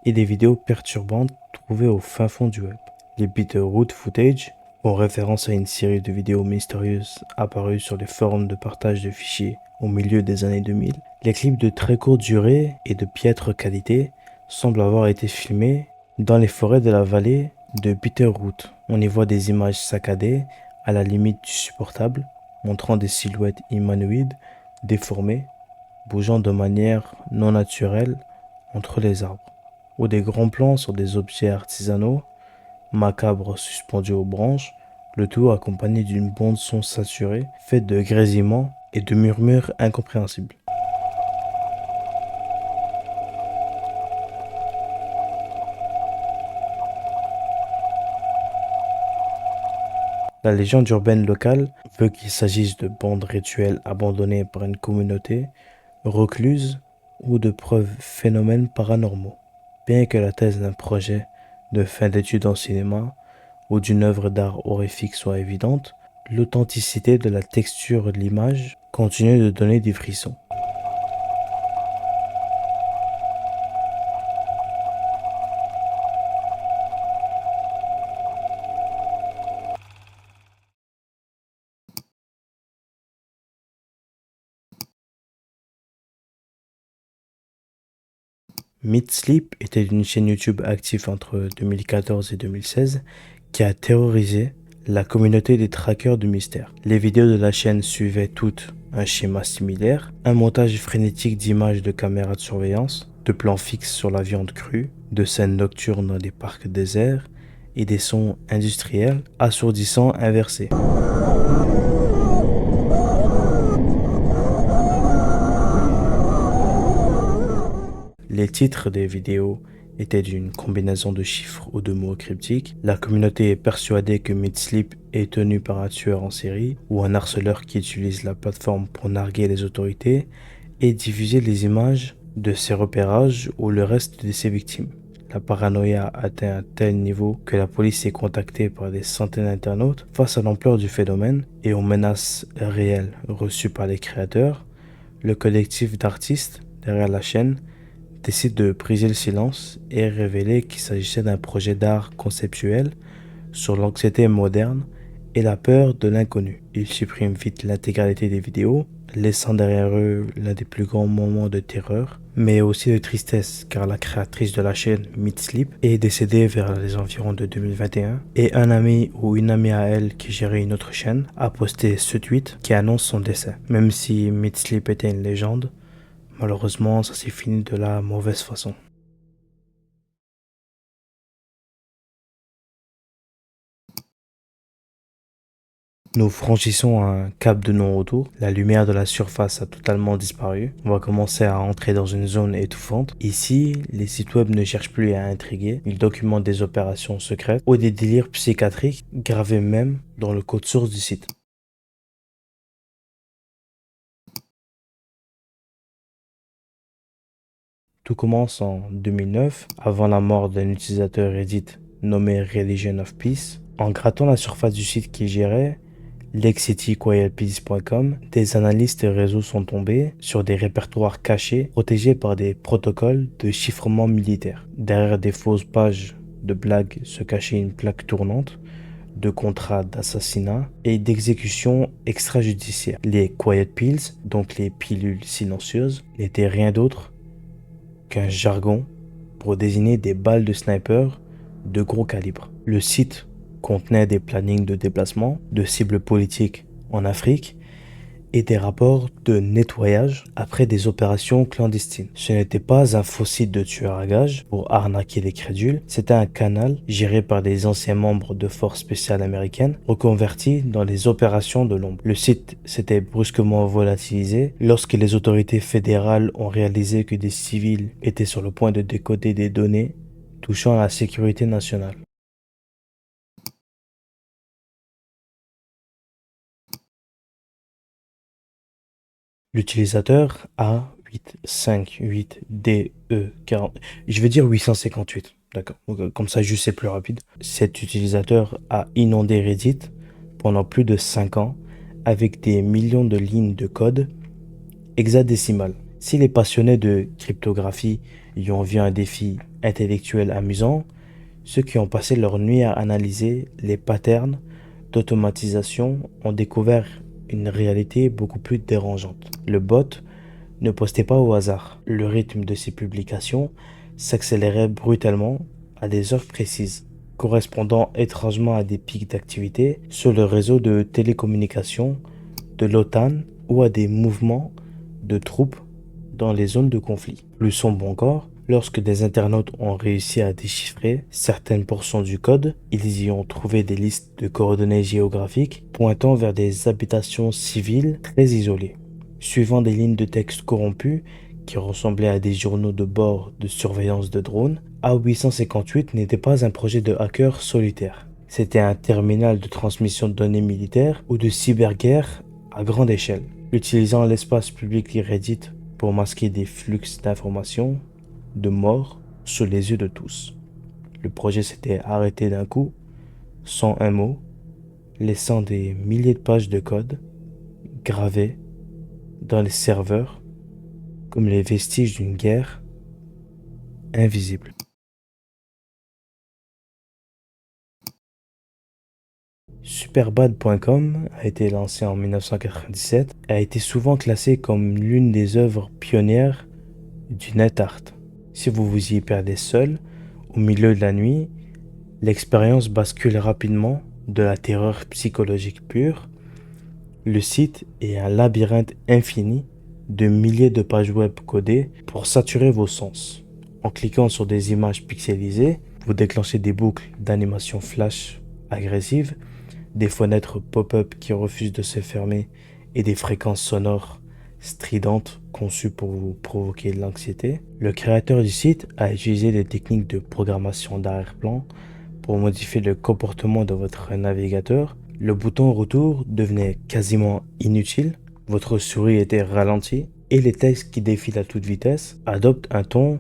et des vidéos perturbantes trouvées au fin fond du web. Les Bitterroot Footage font référence à une série de vidéos mystérieuses apparues sur les forums de partage de fichiers au milieu des années 2000. Les clips de très courte durée et de piètre qualité semblent avoir été filmés dans les forêts de la vallée de Bitterroot. On y voit des images saccadées à la limite du supportable, montrant des silhouettes humanoïdes déformées, bougeant de manière non naturelle entre les arbres, ou des grands plans sur des objets artisanaux, macabres suspendus aux branches, le tout accompagné d'une bande-son saturée, faite de grésillements et de murmures incompréhensibles. La légende urbaine locale veut qu'il s'agisse de bandes rituelles abandonnées par une communauté recluse ou de preuves phénomènes paranormaux. Bien que la thèse d'un projet de fin d'études en cinéma ou d'une œuvre d'art horrifique soit évidente, l'authenticité de la texture de l'image continuait de donner des frissons. Meat Sleep était une chaîne YouTube active entre 2014 et 2016 qui a terrorisé la communauté des traqueurs du mystère. Les vidéos de la chaîne suivaient toutes un schéma similaire, un montage frénétique d'images de caméras de surveillance, de plans fixes sur la viande crue, de scènes nocturnes dans des parcs déserts et des sons industriels assourdissants inversés. Les titres des vidéos étaient d'une combinaison de chiffres ou de mots cryptiques. La communauté est persuadée que Meat Sleep est tenu par un tueur en série ou un harceleur qui utilise la plateforme pour narguer les autorités et diffuser les images de ses repérages ou le reste de ses victimes. La paranoïa a atteint un tel niveau que la police est contactée par des centaines d'internautes face à l'ampleur du phénomène et aux menaces réelles reçues par les créateurs. Le collectif d'artistes derrière la chaîne décide de briser le silence et révéler qu'il s'agissait d'un projet d'art conceptuel sur l'anxiété moderne et la peur de l'inconnu. Ils suppriment vite l'intégralité des vidéos, laissant derrière eux l'un des plus grands moments de terreur, mais aussi de tristesse, car la créatrice de la chaîne, Meat Sleep, est décédée vers les environs de 2021, et un ami ou une amie à elle qui gérait une autre chaîne a posté ce tweet qui annonce son décès. Même si Meat Sleep était une légende, malheureusement, ça s'est fini de la mauvaise façon. Nous franchissons un cap de non-retour. La lumière de la surface a totalement disparu. On va commencer à entrer dans une zone étouffante. Ici, les sites web ne cherchent plus à intriguer. Ils documentent des opérations secrètes ou des délires psychiatriques gravés même dans le code source du site. Tout commence en 2009, avant la mort d'un utilisateur Reddit nommé Religion of Peace. En grattant la surface du site qu'il gérait, LexCityQuietPeace.com, des analystes réseau sont tombés sur des répertoires cachés protégés par des protocoles de chiffrement militaire. Derrière des fausses pages de blagues se cachait une plaque tournante de contrats d'assassinat et d'exécution extrajudiciaire. Les Quiet Pills, donc les pilules silencieuses, n'étaient rien d'autre qu'un jargon pour désigner des balles de sniper de gros calibre. Le site contenait des plannings de déplacement, de cibles politiques en Afrique et des rapports de nettoyage après des opérations clandestines. Ce n'était pas un faux site de tueurs à gages pour arnaquer les crédules, c'était un canal géré par des anciens membres de forces spéciales américaines reconvertis dans les opérations de l'ombre. Le site s'était brusquement volatilisé lorsque les autorités fédérales ont réalisé que des civils étaient sur le point de décoder des données touchant à la sécurité nationale. L'utilisateur A858DE40, je vais dire 858, d'accord, comme ça juste c'est plus rapide. Cet utilisateur a inondé Reddit pendant plus de 5 ans avec des millions de lignes de code hexadécimales. Si les passionnés de cryptographie y ont vu un défi intellectuel amusant, ceux qui ont passé leur nuit à analyser les patterns d'automatisation ont découvert une réalité beaucoup plus dérangeante. Le bot ne postait pas au hasard. Le rythme de ses publications s'accélérait brutalement à des heures précises, correspondant étrangement à des pics d'activité sur le réseau de télécommunications de l'OTAN ou à des mouvements de troupes dans les zones de conflit. Plus sombre encore, lorsque des internautes ont réussi à déchiffrer certaines portions du code, ils y ont trouvé des listes de coordonnées géographiques pointant vers des habitations civiles très isolées, suivant des lignes de texte corrompues qui ressemblaient à des journaux de bord de surveillance de drones. A858 n'était pas un projet de hacker solitaire. C'était un terminal de transmission de données militaires ou de cyberguerre à grande échelle, utilisant l'espace public Reddit pour masquer des flux d'informations de mort sous les yeux de tous. Le projet s'était arrêté d'un coup, sans un mot, laissant des milliers de pages de code gravées dans les serveurs comme les vestiges d'une guerre invisible. Superbad.com a été lancé en 1997 et a été souvent classé comme l'une des œuvres pionnières du net art. Si vous vous y perdez seul, au milieu de la nuit, l'expérience bascule rapidement de la terreur psychologique pure. Le site est un labyrinthe infini de milliers de pages web codées pour saturer vos sens. En cliquant sur des images pixelisées, vous déclenchez des boucles d'animation flash agressives, des fenêtres pop-up qui refusent de se fermer et des fréquences sonores stridentes conçues pour vous provoquer de l'anxiété. Le créateur du site a utilisé des techniques de programmation d'arrière-plan pour modifier le comportement de votre navigateur. Le bouton retour devenait quasiment inutile, votre souris était ralentie et les textes qui défilent à toute vitesse adoptent un ton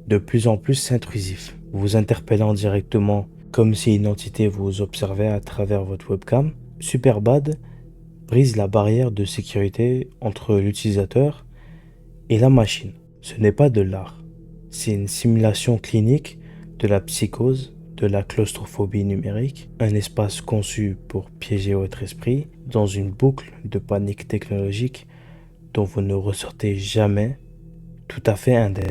de plus en plus intrusif, vous interpellant directement comme si une entité vous observait à travers votre webcam. Superbad brise la barrière de sécurité entre l'utilisateur et la machine. Ce n'est pas de l'art, c'est une simulation clinique de la psychose, de la claustrophobie numérique, un espace conçu pour piéger votre esprit dans une boucle de panique technologique dont vous ne ressortez jamais tout à fait indemne.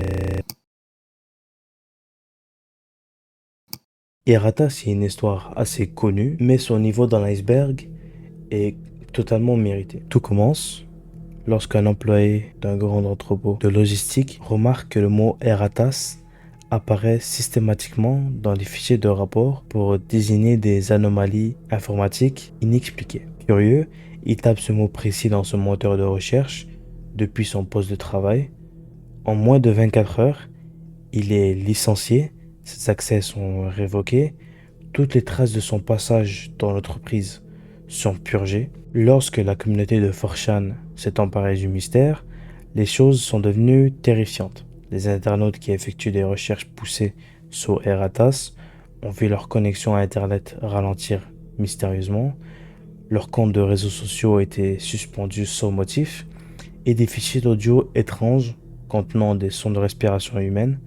Errata, c'est une histoire assez connue, mais son niveau dans l'iceberg est totalement mérité. Tout commence lorsqu'un employé d'un grand entrepôt de logistique remarque que le mot Erratas apparaît systématiquement dans les fichiers de rapport pour désigner des anomalies informatiques inexpliquées. Curieux, il tape ce mot précis dans son moteur de recherche depuis son poste de travail. En moins de 24 heures, il est licencié. Ses accès sont révoqués, toutes les traces de son passage dans l'entreprise sont purgées. Lorsque la communauté de 4chan s'est emparée du mystère, les choses sont devenues terrifiantes. Les internautes qui effectuent des recherches poussées sur Erratas ont vu leur connexion à Internet ralentir mystérieusement, leurs comptes de réseaux sociaux étaient suspendus sans motif, et des fichiers d'audio étranges contenant des sons de respiration humaine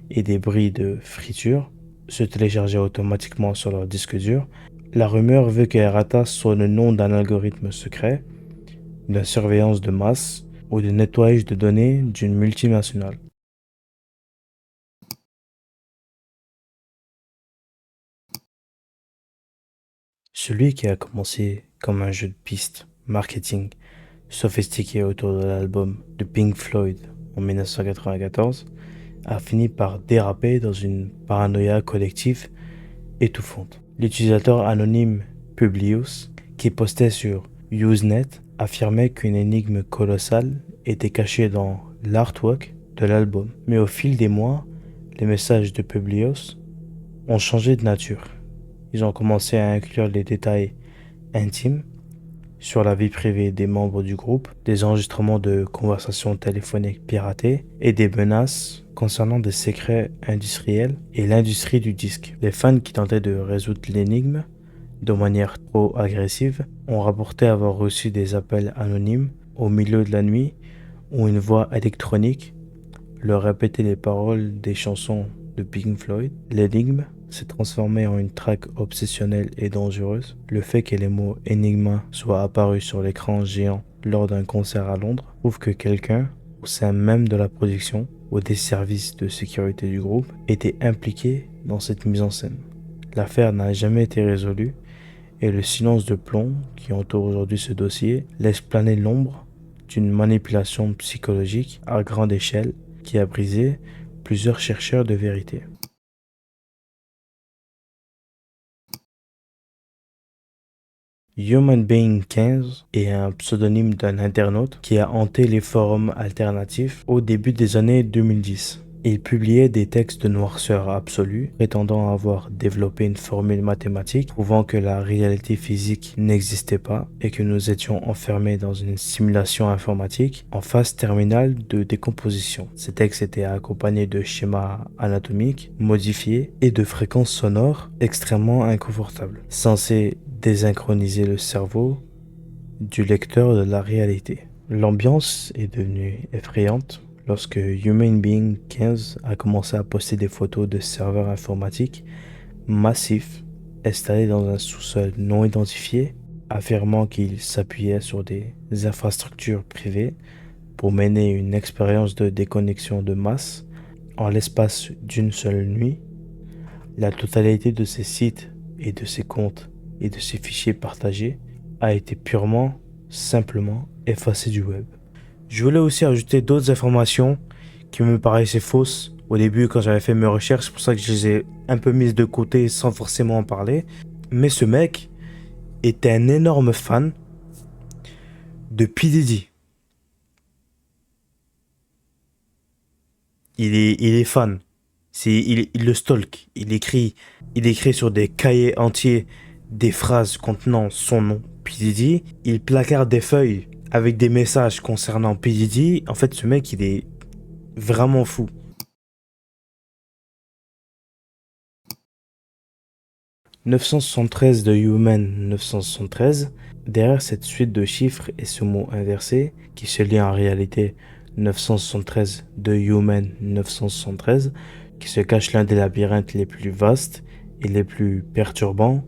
et des bruits de friture se téléchargeaient automatiquement sur leur disque dur. La rumeur veut que Erratas soit le nom d'un algorithme secret, de surveillance de masse ou de nettoyage de données d'une multinationale. Celui qui a commencé comme un jeu de piste marketing sophistiqué autour de l'album de Pink Floyd en 1994 a fini par déraper dans une paranoïa collective étouffante. L'utilisateur anonyme Publius, qui postait sur Usenet, affirmait qu'une énigme colossale était cachée dans l'artwork de l'album. Mais au fil des mois, les messages de Publius ont changé de nature. Ils ont commencé à inclure les détails intimes sur la vie privée des membres du groupe, des enregistrements de conversations téléphoniques piratées et des menaces concernant des secrets industriels et l'industrie du disque. Les fans qui tentaient de résoudre l'énigme de manière trop agressive ont rapporté avoir reçu des appels anonymes au milieu de la nuit où une voix électronique leur répétait les paroles des chansons de Pink Floyd. L'énigme s'est transformée en une traque obsessionnelle et dangereuse. Le fait que les mots Enigma soient apparus sur l'écran géant lors d'un concert à Londres prouve que quelqu'un, au sein même de la production ou des services de sécurité du groupe, était impliqué dans cette mise en scène. L'affaire n'a jamais été résolue et le silence de plomb qui entoure aujourd'hui ce dossier laisse planer l'ombre d'une manipulation psychologique à grande échelle qui a brisé plusieurs chercheurs de vérité. Human Being 15 est un pseudonyme d'un internaute qui a hanté les forums alternatifs au début des années 2010. Il publiait des textes de noirceur absolue, prétendant avoir développé une formule mathématique prouvant que la réalité physique n'existait pas et que nous étions enfermés dans une simulation informatique en phase terminale de décomposition. Ces textes étaient accompagnés de schémas anatomiques modifiés et de fréquences sonores extrêmement inconfortables, censés désynchroniser le cerveau du lecteur de la réalité. L'ambiance est devenue effrayante lorsque Human Being 15 a commencé à poster des photos de serveurs informatiques massifs installés dans un sous-sol non identifié, affirmant qu'il s'appuyait sur des infrastructures privées pour mener une expérience de déconnexion de masse en l'espace d'une seule nuit. La totalité de ces sites et de ces comptes et de ces fichiers partagés a été purement, simplement effacée du web. Je voulais aussi ajouter d'autres informations qui me paraissaient fausses au début quand j'avais fait mes recherches, c'est pour ça que je les ai un peu mises de côté sans forcément en parler. Mais ce mec était un énorme fan de P. Diddy. Il est fan. Il le stalk. Il écrit sur des cahiers entiers des phrases contenant son nom, P. Diddy. Il placarde des feuilles avec des messages concernant P. Diddy. En fait, ce mec, il est vraiment fou. « 973 de Human 973 », derrière cette suite de chiffres et ce mot inversé, qui se lit en réalité 973 de Human 973, qui se cache l'un des labyrinthes les plus vastes et les plus perturbants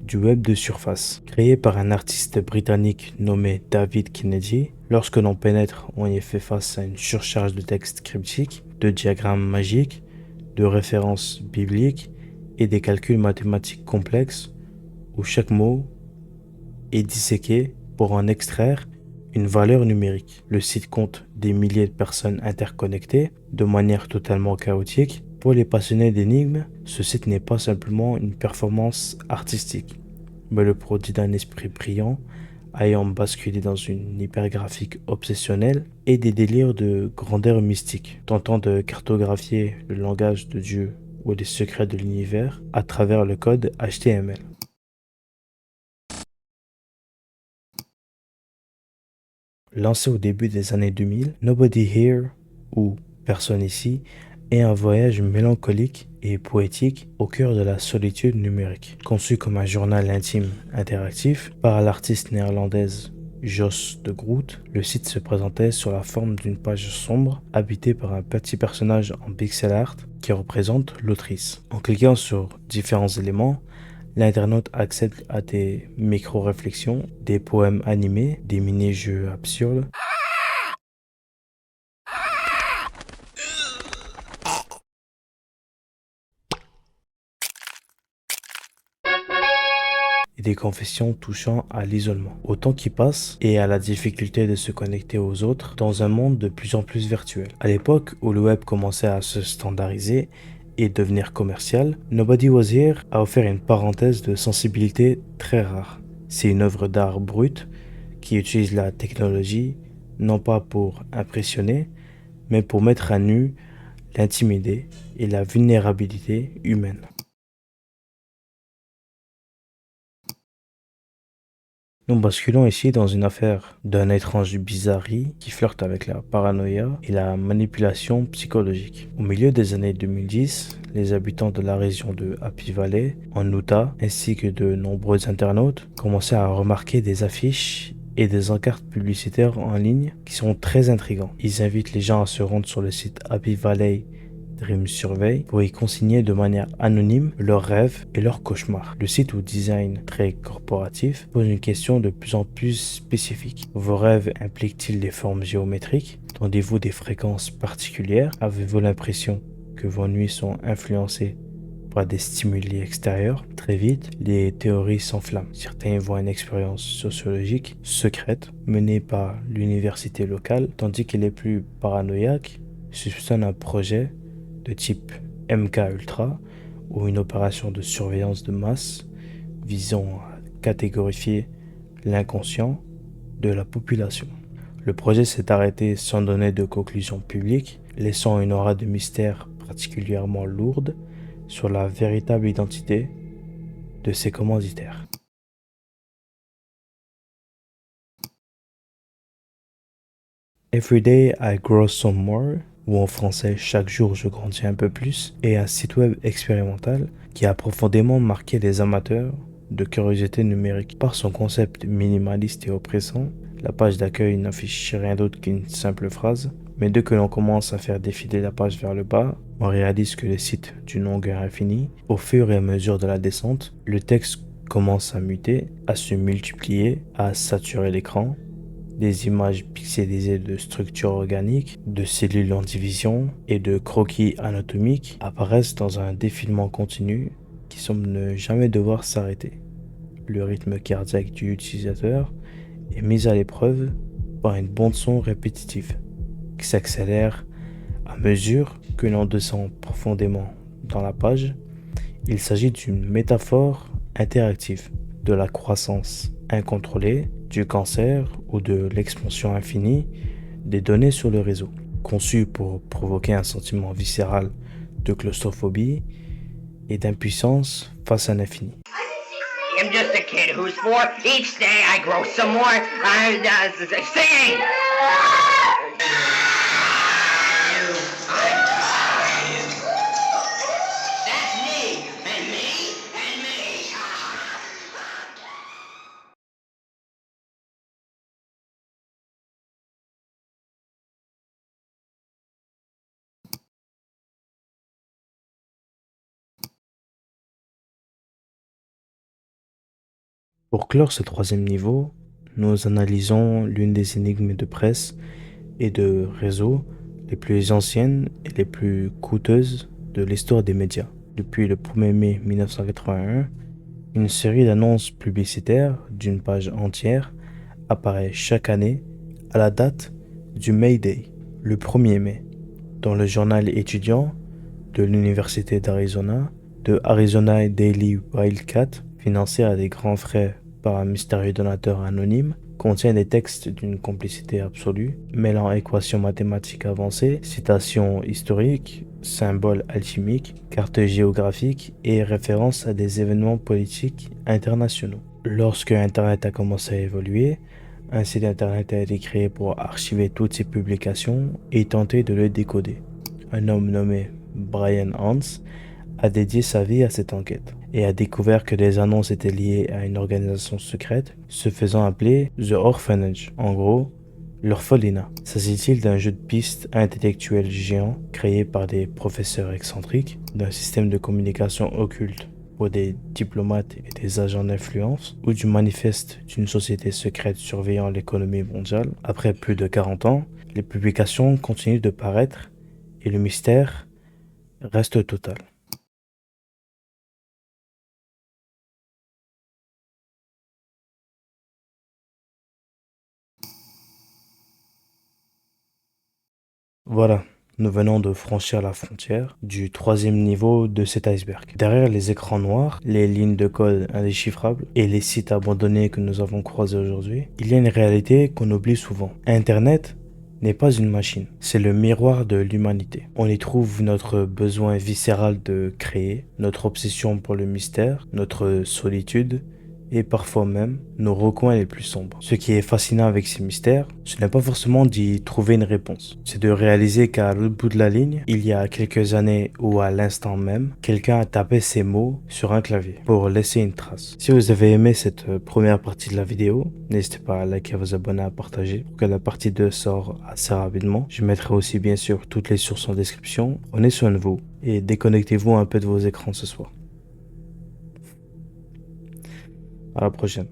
du web de surface. Créé par un artiste britannique nommé David Kennedy, lorsque l'on pénètre, on y est fait face à une surcharge de textes cryptiques, de diagrammes magiques, de références bibliques et des calculs mathématiques complexes où chaque mot est disséqué pour en extraire une valeur numérique. Le site compte des milliers de personnes interconnectées de manière totalement chaotique. Pour les passionnés d'énigmes, ce site n'est pas simplement une performance artistique, mais le produit d'un esprit brillant ayant basculé dans une hypergraphique obsessionnelle et des délires de grandeur mystique, tentant de cartographier le langage de Dieu ou les secrets de l'univers à travers le code HTML. Lancé au début des années 2000, Nobody Here, ou Personne ici, est un voyage mélancolique et poétique au cœur de la solitude numérique. Conçu comme un journal intime interactif par l'artiste néerlandaise Jos de Groot, le site se présentait sur la forme d'une page sombre habitée par un petit personnage en pixel art qui représente l'autrice. En cliquant sur différents éléments, l'internaute accède à des micro-réflexions, des poèmes animés, des mini-jeux absurdes, et des confessions touchant à l'isolement, au temps qui passe et à la difficulté de se connecter aux autres dans un monde de plus en plus virtuel. À l'époque où le web commençait à se standardiser et devenir commercial, Nobody Was Here a offert une parenthèse de sensibilité très rare. C'est une œuvre d'art brute qui utilise la technologie non pas pour impressionner, mais pour mettre à nu l'intimité et la vulnérabilité humaine. Nous basculons ici dans une affaire d'un étrange bizarrerie qui flirte avec la paranoïa et la manipulation psychologique. Au milieu des années 2010, les habitants de la région de Happy Valley, en Utah, ainsi que de nombreux internautes, commençaient à remarquer des affiches et des encartes publicitaires en ligne qui sont très intrigants. Ils invitent les gens à se rendre sur le site Happy Valley Dream Survey pour y consigner de manière anonyme leurs rêves et leurs cauchemars. Le site au design très corporatif pose une question de plus en plus spécifique. Vos rêves impliquent-ils des formes géométriques? Tendez-vous des fréquences particulières? Avez-vous l'impression que vos nuits sont influencées par des stimuli extérieurs? Très vite, les théories s'enflamment. Certains voient une expérience sociologique secrète menée par l'université locale, tandis que les plus paranoïaques soupçonnent un projet de type MK Ultra ou une opération de surveillance de masse visant à catégorifier l'inconscient de la population. Le projet s'est arrêté sans donner de conclusion publique, laissant une aura de mystère particulièrement lourde sur la véritable identité de ses commanditaires. Every day I grow some more, ou en français Chaque jour je grandis un peu plus, est un site web expérimental qui a profondément marqué les amateurs de curiosité numérique. Par son concept minimaliste et oppressant, La page d'accueil n'affiche rien d'autre qu'une simple phrase, mais dès que l'on commence à faire défiler la page vers le bas, on réalise que le site d'une longueur infinie, au fur et à mesure de la descente, le texte commence à muter, à se multiplier, à saturer l'écran. Des images pixelisées de structures organiques, de cellules en division et de croquis anatomiques apparaissent dans un défilement continu qui semble ne jamais devoir s'arrêter. Le rythme cardiaque du utilisateur est mis à l'épreuve par une bande-son répétitive qui s'accélère à mesure que l'on descend profondément dans la page. Il s'agit d'une métaphore interactive de la croissance incontrôlée, du cancer ou de l'expansion infinie des données sur le réseau, conçue pour provoquer un sentiment viscéral de claustrophobie et d'impuissance face à l'infini. I'm just a kid who's 4. Each day I grow some more. Singing! That's me! And me! And me! Pour clore ce troisième niveau, nous analysons l'une des énigmes de presse et de réseau les plus anciennes et les plus coûteuses de l'histoire des médias. Depuis le 1er mai 1981, une série d'annonces publicitaires d'une page entière apparaît chaque année à la date du May Day, le 1er mai, dans le journal étudiant de l'Université d'Arizona, de Arizona Daily Wildcat, financé à des grands frais par un mystérieux donateur anonyme, contient des textes d'une complicité absolue, mêlant équations mathématiques avancées, citations historiques, symboles alchimiques, cartes géographiques et références à des événements politiques internationaux. Lorsque Internet a commencé à évoluer, un site Internet a été créé pour archiver toutes ces publications et tenter de le décoder. Un homme nommé Brian Hans a dédié sa vie à cette enquête et a découvert que des annonces étaient liées à une organisation secrète se faisant appeler The Orphanage, en gros, l'orphelinat. S'agit-il d'un jeu de pistes intellectuel géant créé par des professeurs excentriques, d'un système de communication occulte pour des diplomates et des agents d'influence, ou du manifeste d'une société secrète surveillant l'économie mondiale? Après plus de 40 ans, les publications continuent de paraître et le mystère reste total. Voilà, nous venons de franchir la frontière du troisième niveau de cet iceberg. Derrière les écrans noirs, les lignes de code indéchiffrables et les sites abandonnés que nous avons croisés aujourd'hui, il y a une réalité qu'on oublie souvent. Internet n'est pas une machine, c'est le miroir de l'humanité. On y trouve notre besoin viscéral de créer, notre obsession pour le mystère, notre solitude, et parfois même nos recoins les plus sombres. Ce qui est fascinant avec ces mystères, ce n'est pas forcément d'y trouver une réponse. C'est de réaliser qu'à l'autre bout de la ligne, il y a quelques années ou à l'instant même, quelqu'un a tapé ces mots sur un clavier pour laisser une trace. Si vous avez aimé cette première partie de la vidéo, n'hésitez pas à liker, à vous abonner, à partager pour que la partie 2 sorte assez rapidement. Je mettrai aussi bien sûr toutes les sources en description. Prenez soin de vous et déconnectez-vous un peu de vos écrans ce soir. À la prochaine.